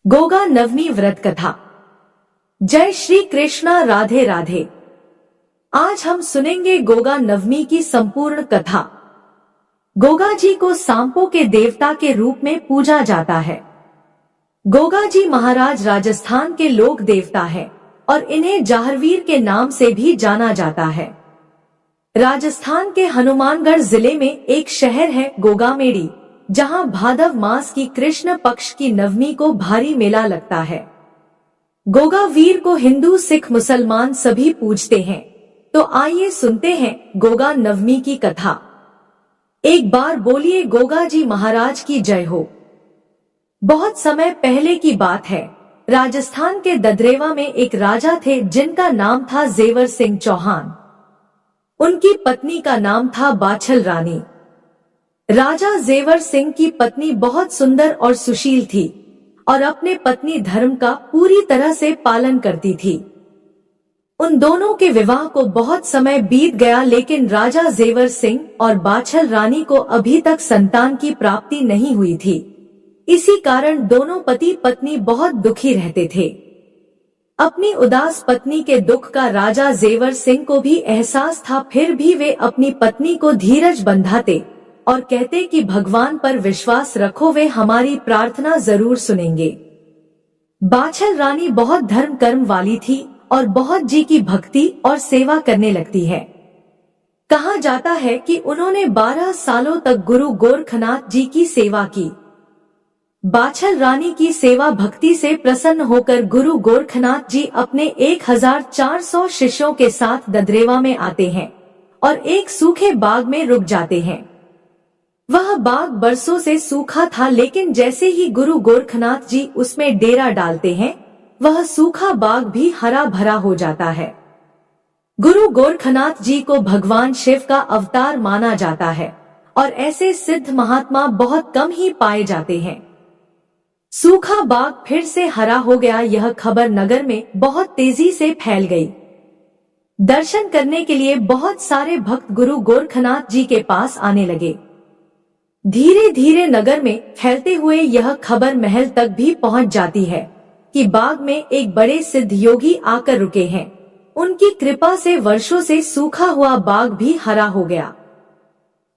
गोगा नवमी व्रत कथा। जय श्री कृष्णा, राधे राधे। आज हम सुनेंगे गोगा नवमी की संपूर्ण कथा। गोगा जी को सांपों के देवता के रूप में पूजा जाता है। गोगा जी महाराज राजस्थान के लोक देवता है और इन्हें जाहरवीर के नाम से भी जाना जाता है। राजस्थान के हनुमानगढ़ जिले में एक शहर है गोगामेड़ी, जहां भादव मास की कृष्ण पक्ष की नवमी को भारी मेला लगता है। गोगा वीर को हिंदू, सिख, मुसलमान सभी पूजते हैं। तो आइए सुनते हैं गोगा नवमी की कथा। एक बार बोलिए गोगा जी महाराज की जय हो। बहुत समय पहले की बात है। राजस्थान के ददरेवा में एक राजा थे जिनका नाम था जेवर सिंह चौहान। उनकी पत्नी का नाम था बाछल रानी। राजा जेवर सिंह की पत्नी बहुत सुंदर और सुशील थी और अपने पत्नी धर्म का पूरी तरह से पालन करती थी। उन दोनों के विवाह को बहुत समय बीत गया, लेकिन राजा जेवर सिंह और बाछल रानी को अभी तक संतान की प्राप्ति नहीं हुई थी। इसी कारण दोनों पति पत्नी बहुत दुखी रहते थे। अपनी उदास पत्नी के दुख का राजा जेवर सिंह को भी एहसास था, फिर भी वे अपनी पत्नी को धीरज बंधाते और कहते कि भगवान पर विश्वास रखो, वे हमारी प्रार्थना जरूर सुनेंगे। बाछल रानी बहुत धर्म कर्म वाली थी और बहुत जी की भक्ति और सेवा करने लगती है। कहा जाता है कि उन्होंने 12 सालों तक गुरु गोरखनाथ जी की सेवा की। बाछल रानी की सेवा भक्ति से प्रसन्न होकर गुरु गोरखनाथ जी अपने 1400 शिष्यों के साथ ददरेवा में आते हैं और एक सूखे बाग में रुक जाते हैं। वह बाग बरसों से सूखा था, लेकिन जैसे ही गुरु गोरखनाथ जी उसमें डेरा डालते हैं, वह सूखा बाग भी हरा भरा हो जाता है। गुरु गोरखनाथ जी को भगवान शिव का अवतार माना जाता है और ऐसे सिद्ध महात्मा बहुत कम ही पाए जाते हैं। सूखा बाग फिर से हरा हो गया, यह खबर नगर में बहुत तेजी से फैल गई। दर्शन करने के लिए बहुत सारे भक्त गुरु गोरखनाथ जी के पास आने लगे। धीरे धीरे नगर में फैलते हुए यह खबर महल तक भी पहुंच जाती है कि बाग में एक बड़े सिद्ध योगी आकर रुके हैं। उनकी कृपा से वर्षों से सूखा हुआ बाग भी हरा हो गया।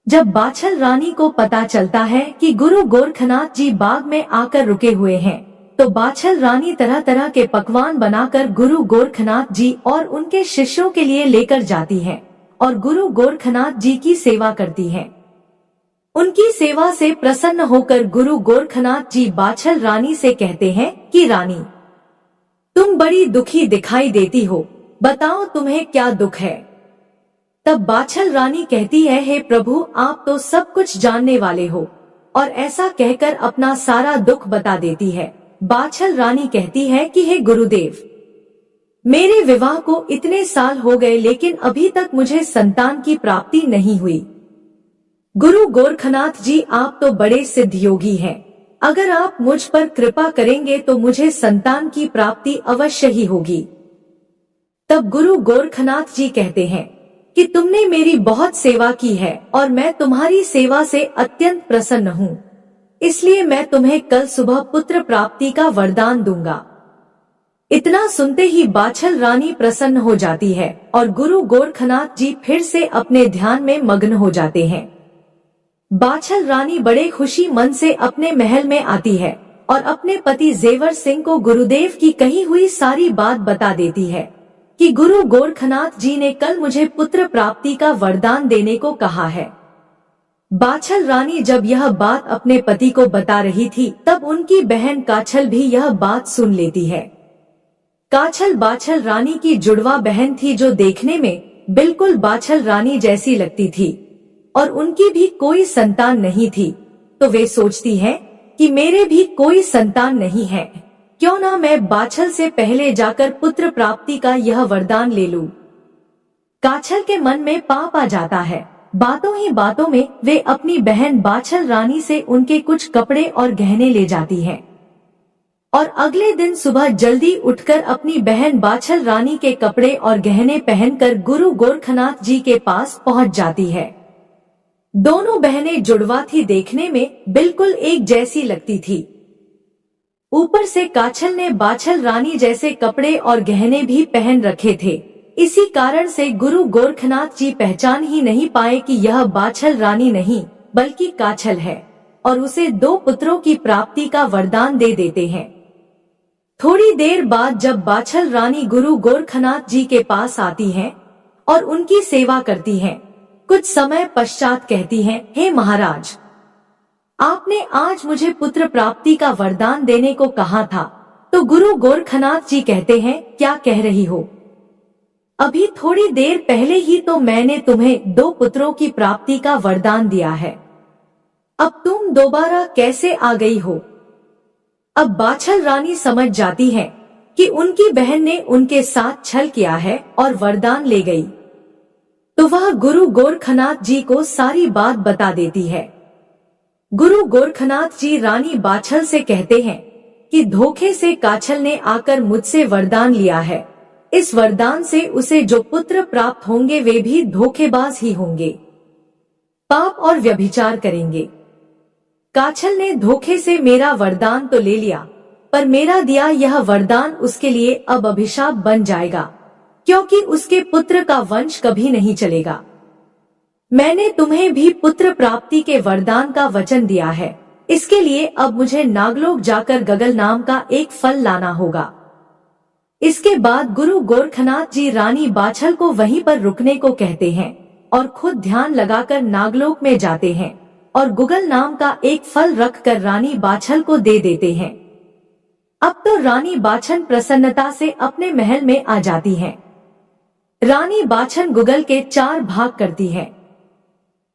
जब बाछल रानी को पता चलता है कि गुरु गोरखनाथ जी बाग में आकर रुके हुए हैं, तो बाछल रानी तरह तरह के पकवान बनाकर गुरु गोरखनाथ जी और उनके शिष्यों के लिए लेकर जाती है और गुरु गोरखनाथ जी की सेवा करती है। उनकी सेवा से प्रसन्न होकर गुरु गोरखनाथ जी बाछल रानी से कहते हैं कि रानी, तुम बड़ी दुखी दिखाई देती हो, बताओ तुम्हें क्या दुख है। तब बाछल रानी कहती है, हे प्रभु, आप तो सब कुछ जानने वाले हो, और ऐसा कहकर अपना सारा दुख बता देती है। बाछल रानी कहती है कि हे गुरुदेव, मेरे विवाह को इतने साल हो गए, लेकिन अभी तक मुझे संतान की प्राप्ति नहीं हुई। गुरु गोरखनाथ जी, आप तो बड़े सिद्ध योगी हैं। अगर आप मुझ पर कृपा करेंगे तो मुझे संतान की प्राप्ति अवश्य ही होगी। तब गुरु गोरखनाथ जी कहते हैं कि तुमने मेरी बहुत सेवा की है और मैं तुम्हारी सेवा से अत्यंत प्रसन्न हूँ, इसलिए मैं तुम्हें कल सुबह पुत्र प्राप्ति का वरदान दूंगा। इतना सुनते ही बाछल रानी प्रसन्न हो जाती है और गुरु गोरखनाथ जी फिर से अपने ध्यान में मग्न हो जाते हैं। बाछल रानी बड़े खुशी मन से अपने महल में आती है और अपने पति जेवर सिंह को गुरुदेव की कही हुई सारी बात बता देती है कि गुरु गोरखनाथ जी ने कल मुझे पुत्र प्राप्ति का वरदान देने को कहा है। बाछल रानी जब यह बात अपने पति को बता रही थी, तब उनकी बहन काछल भी यह बात सुन लेती है। काछल बाछल रानी की जुड़वा बहन थी, जो देखने में बिल्कुल बाछल रानी जैसी लगती थी और उनकी भी कोई संतान नहीं थी। तो वे सोचती है कि मेरे भी कोई संतान नहीं है, क्यों ना मैं बाछल से पहले जाकर पुत्र प्राप्ति का यह वरदान ले लूं। काछल के मन में पाप आ जाता है। बातों ही बातों में वे अपनी बहन बाछल रानी से उनके कुछ कपड़े और गहने ले जाती है और अगले दिन सुबह जल्दी उठकर अपनी बहन बाछल रानी के कपड़े और गहने पहनकर गुरु गोरखनाथ जी के पास पहुंच जाती है। दोनों बहनें जुड़वा थी, देखने में बिल्कुल एक जैसी लगती थी। ऊपर से काछल ने बाछल रानी जैसे कपड़े और गहने भी पहन रखे थे। इसी कारण से गुरु गोरखनाथ जी पहचान ही नहीं पाए कि यह बाछल रानी नहीं बल्कि काछल है, और उसे 2 पुत्रों की प्राप्ति का वरदान दे देते हैं। थोड़ी देर बाद जब बाछल रानी गुरु गोरखनाथ जी के पास आती हैं और उनकी सेवा करती हैं, कुछ समय पश्चात कहती हैं, हे महाराज, आपने आज मुझे पुत्र प्राप्ति का वरदान देने को कहा था। तो गुरु गोरखनाथ जी कहते हैं, क्या कह रही हो? अभी थोड़ी देर पहले ही तो मैंने तुम्हें 2 पुत्रों की प्राप्ति का वरदान दिया है, अब तुम दोबारा कैसे आ गई हो? अब बाछल रानी समझ जाती है कि उनकी बहन ने उनके साथ छल किया है और वरदान ले गई, तो वह गुरु गोरखनाथ जी को सारी बात बता देती है। गुरु गोरखनाथ जी रानी बाछल से कहते हैं कि धोखे से काछल ने आकर मुझसे वरदान लिया है। इस वरदान से उसे जो पुत्र प्राप्त होंगे वे भी धोखेबाज ही होंगे, पाप और व्यभिचार करेंगे। काछल ने धोखे से मेरा वरदान तो ले लिया, पर मेरा दिया यह वरदान उसके लिए अब अभिशाप बन जाएगा, क्योंकि उसके पुत्र का वंश कभी नहीं चलेगा। मैंने तुम्हें भी पुत्र प्राप्ति के वरदान का वचन दिया है, इसके लिए अब मुझे नागलोक जाकर गगल नाम का एक फल लाना होगा। इसके बाद गुरु गोरखनाथ जी रानी बाछल को वहीं पर रुकने को कहते हैं और खुद ध्यान लगाकर नागलोक में जाते हैं और गुगल नाम का एक फल रखकर रानी बाछल को दे देते हैं। अब तो रानी बाछल प्रसन्नता से अपने महल में आ जाती है। रानी बाछल गुगल के 4 भाग करती है।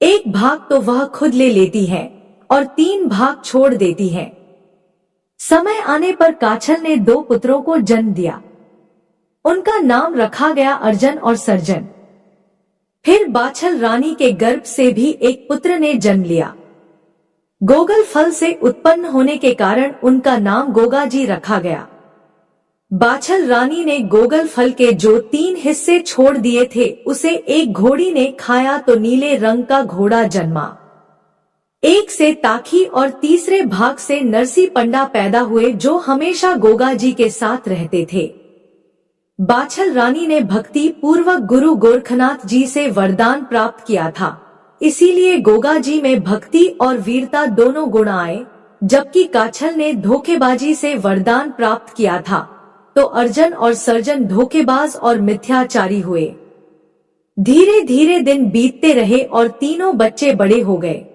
एक भाग तो वह खुद ले लेती है और 3 भाग छोड़ देती है। समय आने पर काछल ने 2 पुत्रों को जन्म दिया। उनका नाम रखा गया अर्जन और सर्जन। फिर बाछल रानी के गर्भ से भी एक पुत्र ने जन्म लिया। गोगल फल से उत्पन्न होने के कारण उनका नाम गोगाजी रखा गया। बाछल रानी ने गोगल फल के जो 3 हिस्से छोड़ दिए थे उसे एक घोड़ी ने खाया तो नीले रंग का घोड़ा जन्मा। एक से ताखी और तीसरे भाग से नरसी पंडा पैदा हुए जो हमेशा गोगाजी के साथ रहते थे। बाछल रानी ने भक्ति पूर्वक गुरु गोरखनाथ जी से वरदान प्राप्त किया था, इसीलिए गोगाजी में भक्ति और वीरता दोनों गुण आए। जबकि काछल ने धोखेबाजी से वरदान प्राप्त किया था तो अर्जन और सर्जन धोखेबाज और मिथ्याचारी हुए। धीरे धीरे दिन बीतते रहे और तीनों बच्चे बड़े हो गए।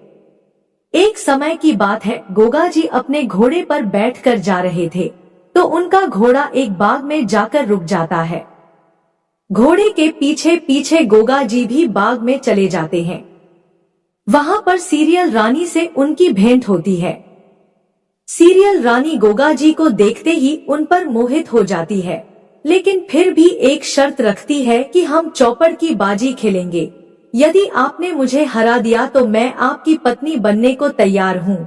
एक समय की बात है, गोगाजी अपने घोड़े पर बैठकर जा रहे थे तो उनका घोड़ा एक बाग में जाकर रुक जाता है। घोड़े के पीछे पीछे गोगाजी भी बाग में चले जाते हैं। वहां पर सीरियल रानी से उनकी भेंट होती है। सीरियल रानी गोगाजी को देखते ही उन पर मोहित हो जाती है, लेकिन फिर भी एक शर्त रखती है कि हम चौपड़ की बाजी खेलेंगे। यदि आपने मुझे हरा दिया तो मैं आपकी पत्नी बनने को तैयार हूँ,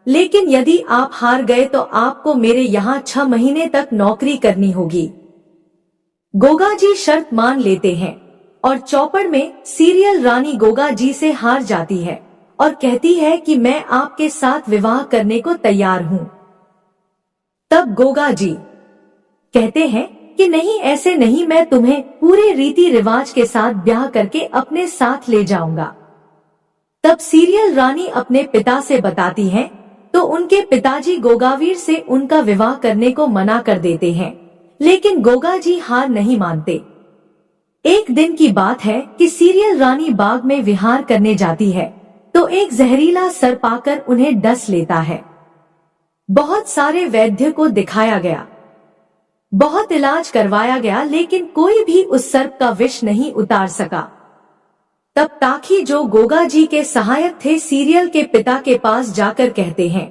लेकिन यदि आप हार गए तो आपको मेरे यहाँ 6 महीने तक नौकरी करनी होगी। गोगाजी शर्त मान लेते हैं और चौपड़ में सीरियल रानी गोगाजी से हार जाती है और कहती है कि मैं आपके साथ विवाह करने को तैयार हूँ। तब गोगाजी कहते हैं कि नहीं, ऐसे नहीं, मैं तुम्हें पूरे रीति रिवाज के साथ ब्याह करके अपने साथ ले जाऊंगा। तब सीरियल रानी अपने पिता से बताती हैं तो उनके पिताजी गोगावीर से उनका विवाह करने को मना कर देते हैं, लेकिन गोगाजी हार नहीं मानते। एक दिन की बात है कि सीरियल रानी बाग में विहार करने जाती है तो एक जहरीला सर्प आकर उन्हें डस लेता है। बहुत सारे वैद्य को दिखाया गया, बहुत इलाज करवाया गया, लेकिन कोई भी उस सर्प का विष नहीं उतार सका। तब ताखी जो गोगाजी के सहायक थे सीरियल के पिता के पास जाकर कहते हैं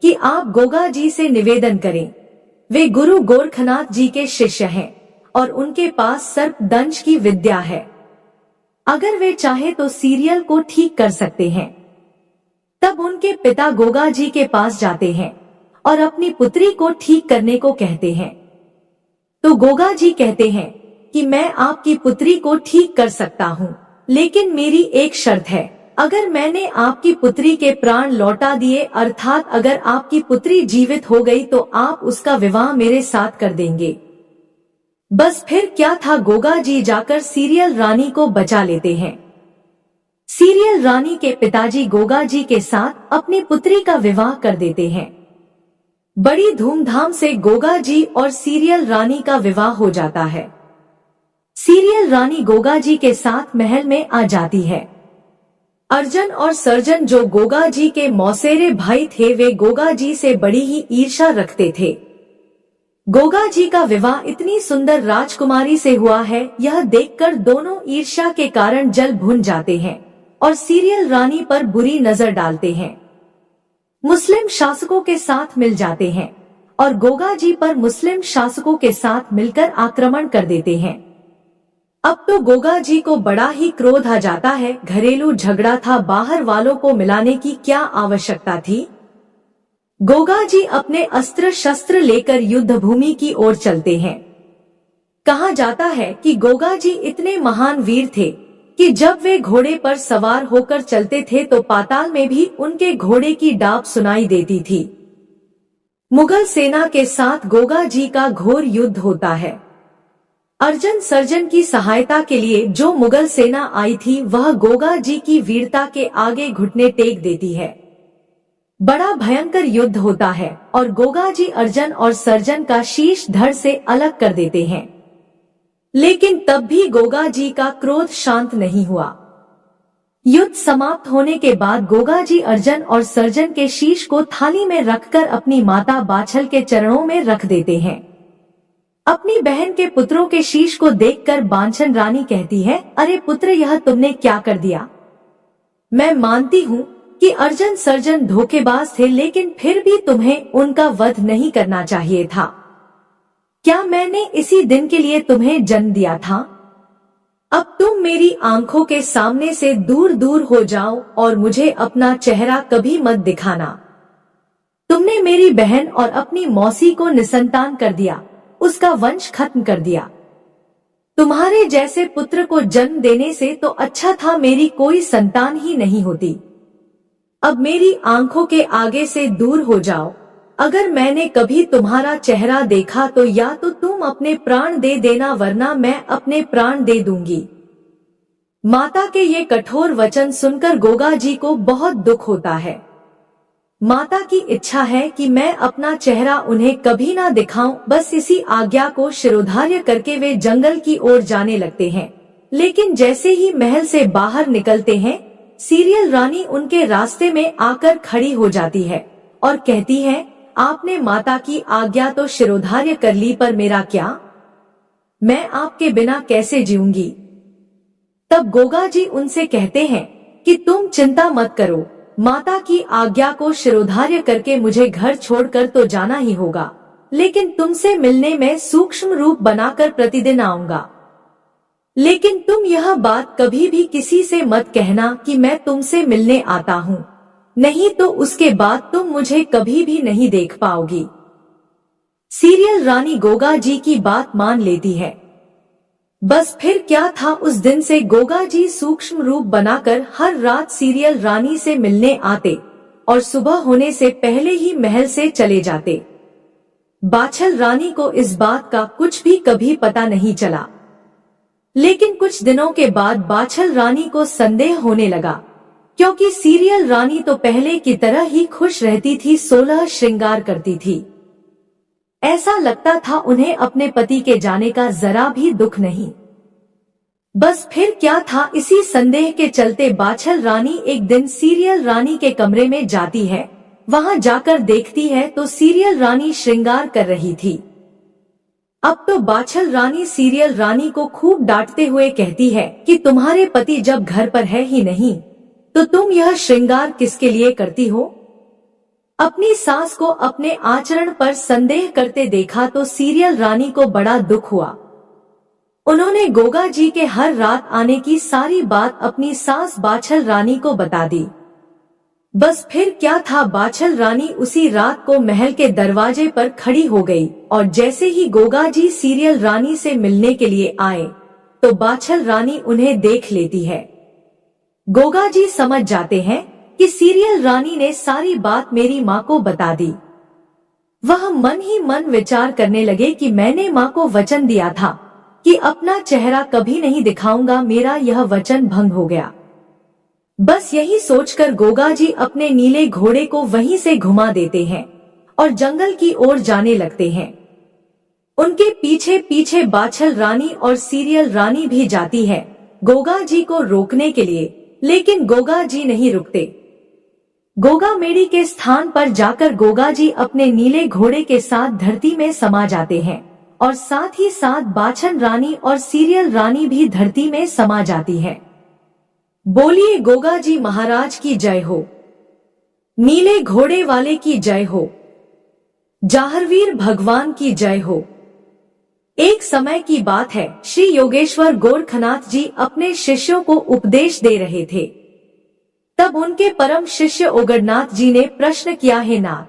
कि आप गोगाजी से निवेदन करें, वे गुरु गोरखनाथ जी के शिष्य हैं और उनके पास सर्प दंश की विद्या है। अगर वे चाहे तो सीरियल को ठीक कर सकते हैं। तब उनके पिता गोगाजी के पास जाते हैं और अपनी पुत्री को ठीक करने को कहते हैं। तो गोगाजी कहते हैं कि मैं आपकी पुत्री को ठीक कर सकता हूँ, लेकिन मेरी एक शर्त है अगर मैंने आपकी पुत्री के प्राण लौटा दिए, अर्थात अगर आपकी पुत्री जीवित हो गई तो आप उसका विवाह मेरे साथ कर देंगे। बस फिर क्या था, गोगा जी जाकर सीरियल रानी को बचा लेते हैं। सीरियल रानी के पिताजी गोगा जी के साथ अपनी पुत्री का विवाह कर देते हैं। बड़ी धूमधाम से गोगा जी और सीरियल रानी का विवाह हो जाता है। सीरियल रानी गोगा जी के साथ महल में आ जाती है। अर्जन और सर्जन जो गोगा जी के मौसेरे भाई थे, वे गोगा जी से बड़ी ही ईर्ष्या रखते थे। गोगा जी का विवाह इतनी सुंदर राजकुमारी से हुआ है, यह देखकर दोनों ईर्ष्या के कारण जल भुन जाते हैं और सीरियल रानी पर बुरी नजर डालते हैं। मुस्लिम शासकों के साथ मिल जाते हैं और गोगा जी पर मुस्लिम शासकों के साथ मिलकर आक्रमण कर देते हैं। अब तो गोगा जी को बड़ा ही क्रोध आ जाता है। घरेलू झगड़ा था, बाहर वालों को मिलाने की क्या आवश्यकता थी। गोगा जी अपने अस्त्र शस्त्र लेकर युद्ध भूमि की ओर चलते हैं। कहा जाता है कि गोगा जी इतने महान वीर थे कि जब वे घोड़े पर सवार होकर चलते थे तो पाताल में भी उनके घोड़े की डाब सुनाई देती थी। मुगल सेना के साथ गोगा जी का घोर युद्ध होता है। अर्जन सर्जन की सहायता के लिए जो मुगल सेना आई थी, वह गोगा जी की वीरता के आगे घुटने टेक देती है। बड़ा भयंकर युद्ध होता है और गोगा जी अर्जन और सर्जन का शीश धड़ से अलग कर देते हैं। लेकिन तब भी गोगा जी का क्रोध शांत नहीं हुआ। युद्ध समाप्त होने के बाद गोगा जी अर्जन और सर्जन के शीश को थाली में रखकर अपनी माता बाछल के चरणों में रख देते हैं। अपनी बहन के पुत्रों के शीश को देखकर बांछन रानी कहती है, अरे पुत्र, यह तुमने क्या कर दिया। मैं मानती हूँ कि अर्जन सर्जन धोखेबाज थे, लेकिन फिर भी तुम्हें उनका वध नहीं करना चाहिए था। क्या मैंने इसी दिन के लिए तुम्हें जन्म दिया था? अब तुम मेरी आंखों के सामने से दूर दूर हो जाओ और मुझे अपना चेहरा कभी मत दिखाना। तुमने मेरी बहन और अपनी मौसी को निसंतान कर दिया, उसका वंश खत्म कर दिया। तुम्हारे जैसे पुत्र को जन्म देने से तो अच्छा था मेरी कोई संतान ही नहीं होती। अब मेरी आंखों के आगे से दूर हो जाओ। अगर मैंने कभी तुम्हारा चेहरा देखा तो या तो तुम अपने प्राण दे देना, वरना मैं अपने प्राण दे दूंगी। माता के ये कठोर वचन सुनकर गोगा जी को बहुत दुख होता है। माता की इच्छा है कि मैं अपना चेहरा उन्हें कभी ना दिखाऊं। बस इसी आज्ञा को शिरोधार्य करके वे जंगल की ओर जाने लगते हैं। लेकिन जैसे ही महल से बाहर निकलते हैं, सीरियल रानी उनके रास्ते में आकर खड़ी हो जाती है और कहती है, आपने माता की आज्ञा तो शिरोधार्य कर ली, पर मेरा क्या? मैं आपके बिना कैसे जीऊंगी? तब गोगा जी उनसे कहते हैं कि तुम चिंता मत करो, माता की आज्ञा को शिरोधार्य करके मुझे घर छोड़कर तो जाना ही होगा, लेकिन तुमसे मिलने में सूक्ष्म रूप बनाकर प्रतिदिन आऊंगा। लेकिन तुम यह बात कभी भी किसी से मत कहना कि मैं तुमसे मिलने आता हूँ, नहीं तो उसके बाद तुम मुझे कभी भी नहीं देख पाओगी। सीरियल रानी गोगा जी की बात मान लेती है। बस फिर क्या था, उस दिन से गोगा जी सूक्ष्म रूप बनाकर हर रात सीरियल रानी से मिलने आते और सुबह होने से पहले ही महल से चले जाते। बाछल रानी को इस बात का कुछ भी कभी पता नहीं चला। लेकिन कुछ दिनों के बाद बाछल रानी को संदेह होने लगा, क्योंकि सीरियल रानी तो पहले की तरह ही खुश रहती थी, 16 श्रृंगार करती थी। ऐसा लगता था उन्हें अपने पति के जाने का जरा भी दुख नहीं। बस फिर क्या था, इसी संदेह के चलते बाछल रानी एक दिन सीरियल रानी के कमरे में जाती है। वहां जाकर देखती है तो सीरियल रानी श्रृंगार कर रही थी। अब तो बाछल रानी सीरियल रानी को खूब डांटते हुए कहती है कि तुम्हारे पति जब घर पर है ही नहीं तो तुम यह श्रृंगार किसके लिए करती हो? अपनी सास को अपने आचरण पर संदेह करते देखा तो सीरियल रानी को बड़ा दुख हुआ। उन्होंने गोगा जी के हर रात आने की सारी बात अपनी सास बाछल रानी को बता दी। बस फिर क्या था, बाछल रानी उसी रात को महल के दरवाजे पर खड़ी हो गई और जैसे ही गोगा जी सीरियल रानी से मिलने के लिए आए तो बाछल रानी उन्हें देख लेती है। गोगा जी समझ जाते हैं कि सीरियल रानी ने सारी बात मेरी माँ को बता दी। वह मन ही मन विचार करने लगे कि मैंने माँ को वचन दिया था कि अपना चेहरा कभी नहीं दिखाऊंगा, मेरा यह वचन भंग हो गया। बस यही सोचकर गोगा जी अपने नीले घोड़े को वहीं से घुमा देते हैं और जंगल की ओर जाने लगते हैं। उनके पीछे पीछे बाछल रानी और सीरियल रानी भी जाती है गोगा जी को रोकने के लिए, लेकिन गोगा जी नहीं रुकते। गोगा मेड़ी के स्थान पर जाकर गोगा जी अपने नीले घोड़े के साथ धरती में समा जाते हैं और साथ ही साथ बाछल रानी और सीरियल रानी भी धरती में समा जाती है। बोलिए गोगा जी महाराज की जय हो, नीले घोड़े वाले की जय हो, जाहरवीर भगवान की जय हो। एक समय की बात है, श्री योगेश्वर गोरखनाथ जी अपने शिष्यों को उपदेश दे रहे थे। तब उनके परम शिष्य ओगरनाथ जी ने प्रश्न किया, हे नाथ,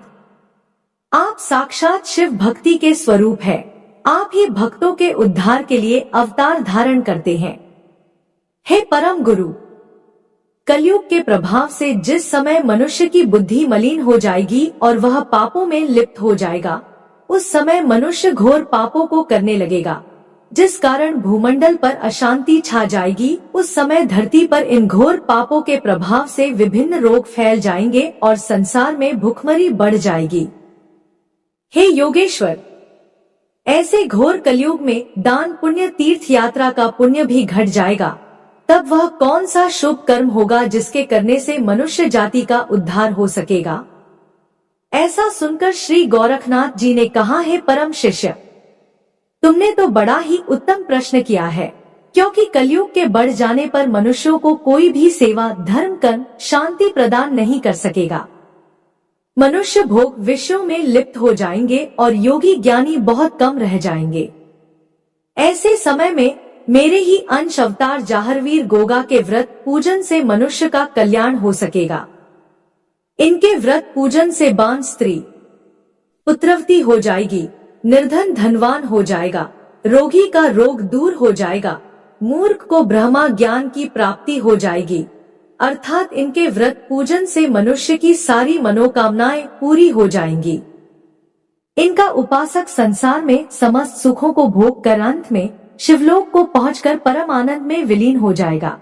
आप साक्षात शिव भक्ति के स्वरूप है, आप ही भक्तों के उद्धार के लिए अवतार धारण करते हैं। हे परम गुरु, कलयुग के प्रभाव से जिस समय मनुष्य की बुद्धि मलिन हो जाएगी और वह पापों में लिप्त हो जाएगा, उस समय मनुष्य घोर पापों को करने लगेगा, जिस कारण भूमंडल पर अशांति छा जाएगी। उस समय धरती पर इन घोर पापों के प्रभाव से विभिन्न रोग फैल जाएंगे और संसार में भुखमरी बढ़ जाएगी। हे योगेश्वर, ऐसे घोर कलयुग में दान पुण्य तीर्थ यात्रा का पुण्य भी घट जाएगा, तब वह कौन सा शुभ कर्म होगा जिसके करने से मनुष्य जाति का उद्धार हो सकेगा। ऐसा सुनकर श्री गोरखनाथ जी ने कहा, हे परम शिष्य, तुमने तो बड़ा ही उत्तम प्रश्न किया है, क्योंकि कलयुग के बढ़ जाने पर मनुष्यों को कोई भी सेवा धर्म कर्म शांति प्रदान नहीं कर सकेगा। मनुष्य भोग विषयों में लिप्त हो जाएंगे और योगी ज्ञानी बहुत कम रह जाएंगे। ऐसे समय में मेरे ही अंश अवतार जाहरवीर गोगा के व्रत पूजन से मनुष्य का कल्याण हो सकेगा। इनके व्रत पूजन से बान स्त्री पुत्रवती हो जाएगी, निर्धन धनवान हो जाएगा, रोगी का रोग दूर हो जाएगा, मूर्ख को ब्रह्मा ज्ञान की प्राप्ति हो जाएगी। अर्थात इनके व्रत पूजन से मनुष्य की सारी मनोकामनाएं पूरी हो जाएंगी। इनका उपासक संसार में समस्त सुखों को भोग कर अंत में शिवलोक को पहुंचकर परम आनंद में विलीन हो जाएगा।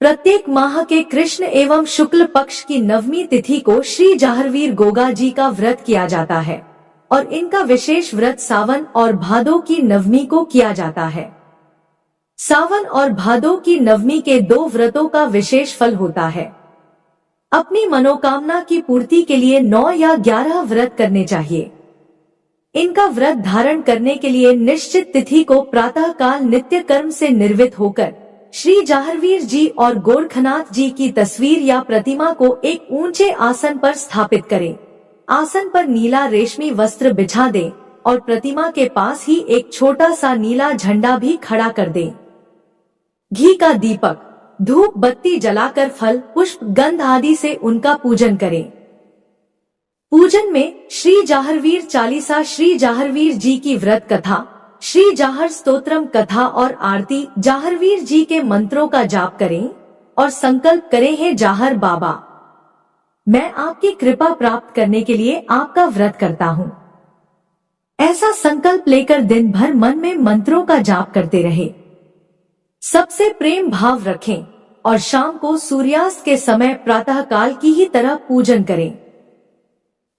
प्रत्येक माह के कृष्ण एवं शुक्ल पक्ष की नवमी तिथि को श्री जाहरवीर गोगा जी का व्रत किया जाता है और इनका विशेष व्रत सावन और भादो की नवमी को किया जाता है। सावन और भादो की नवमी के 2 व्रतों का विशेष फल होता है। अपनी मनोकामना की पूर्ति के लिए 9 या 11 व्रत करने चाहिए। इनका व्रत धारण करने के लिए निश्चित तिथि को प्रातः काल नित्य कर्म से निर्वित होकर श्री जाहरवीर जी और गोरखनाथ जी की तस्वीर या प्रतिमा को एक ऊंचे आसन पर स्थापित करें। आसन पर नीला रेशमी वस्त्र बिछा दें और प्रतिमा के पास ही एक छोटा सा नीला झंडा भी खड़ा कर दें। घी का दीपक, धूप बत्ती जलाकर फल पुष्प गंध आदि से उनका पूजन करें। पूजन में श्री जाहरवीर चालीसा, श्री जाहरवीर जी की व्रत कथा, श्री जाहर स्तोत्रम कथा और आरती, जाहरवीर जी के मंत्रों का जाप करें और संकल्प करें, हे जाहर बाबा, मैं आपकी कृपा प्राप्त करने के लिए आपका व्रत करता हूँ। ऐसा संकल्प लेकर दिन भर मन में मंत्रों का जाप करते रहे। सबसे प्रेम भाव रखें और शाम को सूर्यास्त के समय प्रातः काल की ही तरह पूजन करें।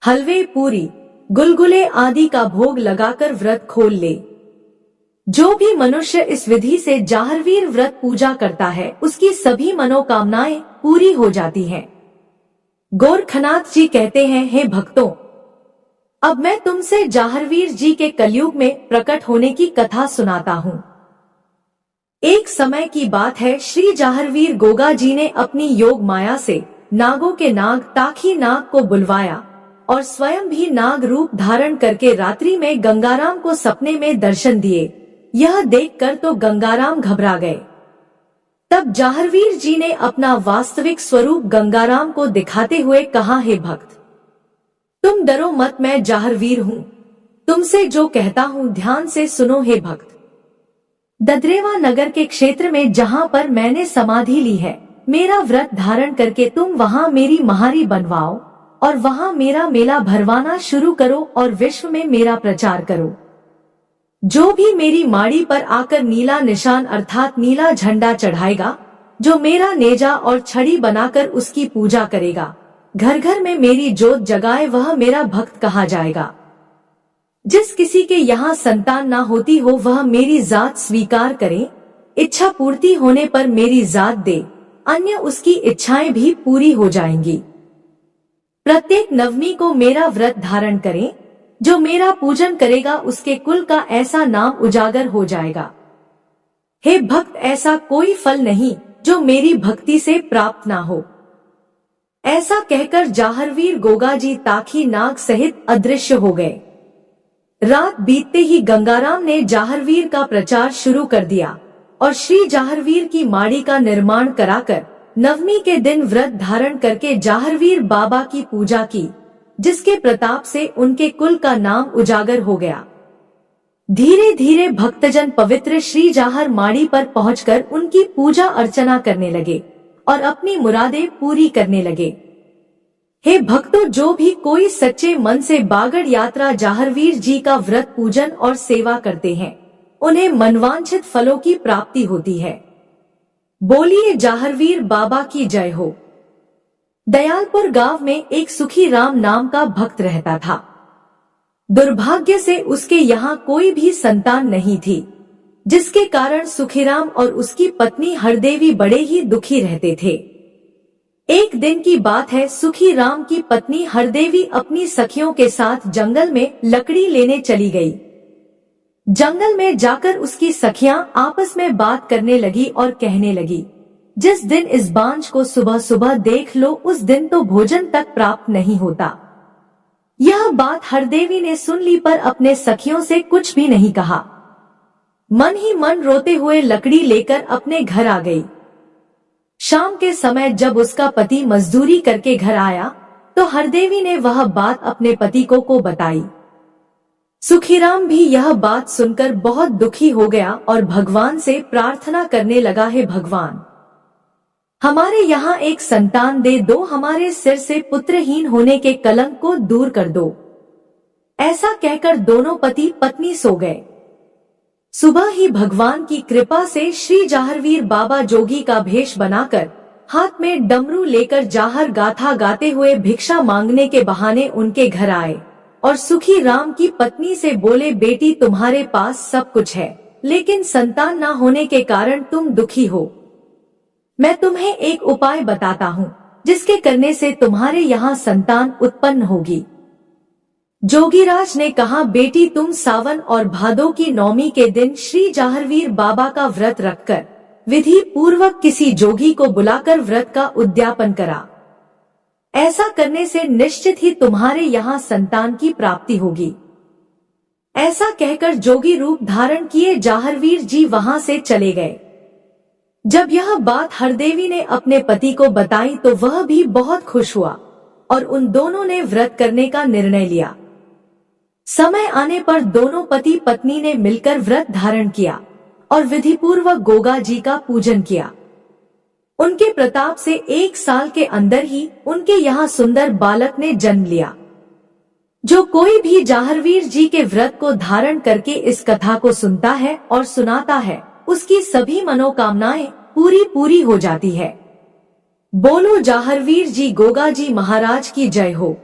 हलवे, पूरी, गुलगुले आदि का भोग लगाकर व्रत खोल ले। जो भी मनुष्य इस विधि से जाहरवीर व्रत पूजा करता है, उसकी सभी मनोकामनाएं पूरी हो जाती हैं। गोरखनाथ जी कहते हैं, हे भक्तों, अब मैं तुमसे जाहरवीर जी के कलयुग में प्रकट होने की कथा सुनाता हूँ। एक समय की बात है, श्री जाहरवीर गोगा जी ने अपनी योग माया से नागों के नाग ताखी नाग को बुलवाया और स्वयं भी नाग रूप धारण करके रात्रि में गंगाराम को सपने में दर्शन दिए। यह देखकर तो गंगाराम घबरा गए। तब जाहरवीर जी ने अपना वास्तविक स्वरूप गंगाराम को दिखाते हुए कहा, हे भक्त, तुम डरो मत, मैं जाहरवीर हूँ। तुमसे जो कहता हूँ ध्यान से सुनो। हे भक्त, ददरेवा नगर के क्षेत्र में जहाँ पर मैंने समाधि ली है, मेरा व्रत धारण करके तुम वहाँ मेरी महारी बनवाओ और वहाँ मेरा मेला भरवाना शुरू करो और विश्व में मेरा प्रचार करो। जो भी मेरी माड़ी पर आकर नीला निशान अर्थात नीला झंडा चढ़ाएगा, जो मेरा नेजा और छड़ी बनाकर उसकी पूजा करेगा, घर घर में मेरी जोत जगाए, वह मेरा भक्त कहा जाएगा। जिस किसी के यहाँ संतान ना होती हो वह मेरी जात स्वीकार करे, इच्छा पूर्ति होने पर मेरी जात दे, अन्य उसकी इच्छाएं भी पूरी हो जाएंगी। प्रत्येक नवमी को मेरा व्रत धारण करें, जो मेरा पूजन करेगा उसके कुल का ऐसा नाम उजागर हो जाएगा। हे भक्त, ऐसा कोई फल नहीं जो मेरी भक्ति से प्राप्त ना हो। ऐसा कहकर जाहरवीर गोगाजी ताखी नाग सहित अदृश्य हो गए। रात बीतते ही गंगाराम ने जाहरवीर का प्रचार शुरू कर दिया और श्री जाहरवीर की माड़ी का निर्माण कराकर नवमी के दिन व्रत धारण करके जाहरवीर बाबा की पूजा की, जिसके प्रताप से उनके कुल का नाम उजागर हो गया। धीरे धीरे भक्तजन पवित्र श्री जाहर माड़ी पर पहुंचकर उनकी पूजा अर्चना करने लगे और अपनी मुरादें पूरी करने लगे। हे भक्तों, जो भी कोई सच्चे मन से बागड़ यात्रा जाहरवीर जी का व्रत पूजन और सेवा करते हैं, उन्हें मनवांछित फलों की प्राप्ति होती है। बोलिए जाहरवीर बाबा की जय हो। दयालपुर गांव में एक सुखी राम नाम का भक्त रहता था। दुर्भाग्य से उसके यहाँ कोई भी संतान नहीं थी, जिसके कारण सुखीराम और उसकी पत्नी हरदेवी बड़े ही दुखी रहते थे। एक दिन की बात है, सुखीराम की पत्नी हरदेवी अपनी सखियों के साथ जंगल में लकड़ी लेने चली गई। जंगल में जाकर उसकी सखियां आपस में बात करने लगी और कहने लगी, जिस दिन इस बांझ को सुबह सुबह देख लो उस दिन तो भोजन तक प्राप्त नहीं होता। यह बात हरदेवी ने सुन ली पर अपने सखियों से कुछ भी नहीं कहा। मन ही मन रोते हुए लकड़ी लेकर अपने घर आ गई। शाम के समय जब उसका पति मजदूरी करके घर आया तो हरदेवी ने वह बात अपने पति को बताई। सुखीराम भी यह बात सुनकर बहुत दुखी हो गया और भगवान से प्रार्थना करने लगा, हे भगवान, हमारे यहाँ एक संतान दे दो, हमारे सिर से पुत्रहीन होने के कलंक को दूर कर दो। ऐसा कहकर दोनों पति पत्नी सो गए। सुबह ही भगवान की कृपा से श्री जाहरवीर बाबा जोगी का भेष बनाकर हाथ में डमरू लेकर जाहर गाथा गाते हुए भिक्षा मांगने के बहाने उनके घर आए और सुखी राम की पत्नी से बोले, बेटी तुम्हारे पास सब कुछ है, लेकिन संतान न होने के कारण तुम दुखी हो। मैं तुम्हें एक उपाय बताता हूँ, जिसके करने से तुम्हारे यहाँ संतान उत्पन्न होगी। जोगीराज ने कहा, बेटी तुम सावन और भादों की नौमी के दिन श्री जाहरवीर बाबा का व्रत रखकर विधि पूर्वक किसी जोगी को बुलाकर व्रत का उद्यापन करा। ऐसा करने से निश्चित ही तुम्हारे यहाँ संतान की प्राप्ति होगी। ऐसा कहकर जोगी रूप धारण किए जाहरवीर जी वहाँ से चले गए। जब यह बात हरदेवी ने अपने पति को बताई तो वह भी बहुत खुश हुआ और उन दोनों ने व्रत करने का निर्णय लिया। समय आने पर दोनों पति पत्नी ने मिलकर व्रत धारण किया और विधि पूर्वक गोगा जी का पूजन किया। उनके प्रताप से 1 साल के अंदर ही उनके यहाँ सुंदर बालक ने जन्म लिया। जो कोई भी जाहरवीर जी के व्रत को धारण करके इस कथा को सुनता है और सुनाता है, उसकी सभी मनोकामनाएं पूरी हो जाती है। बोलो जाहरवीर जी गोगा जी महाराज की जय हो।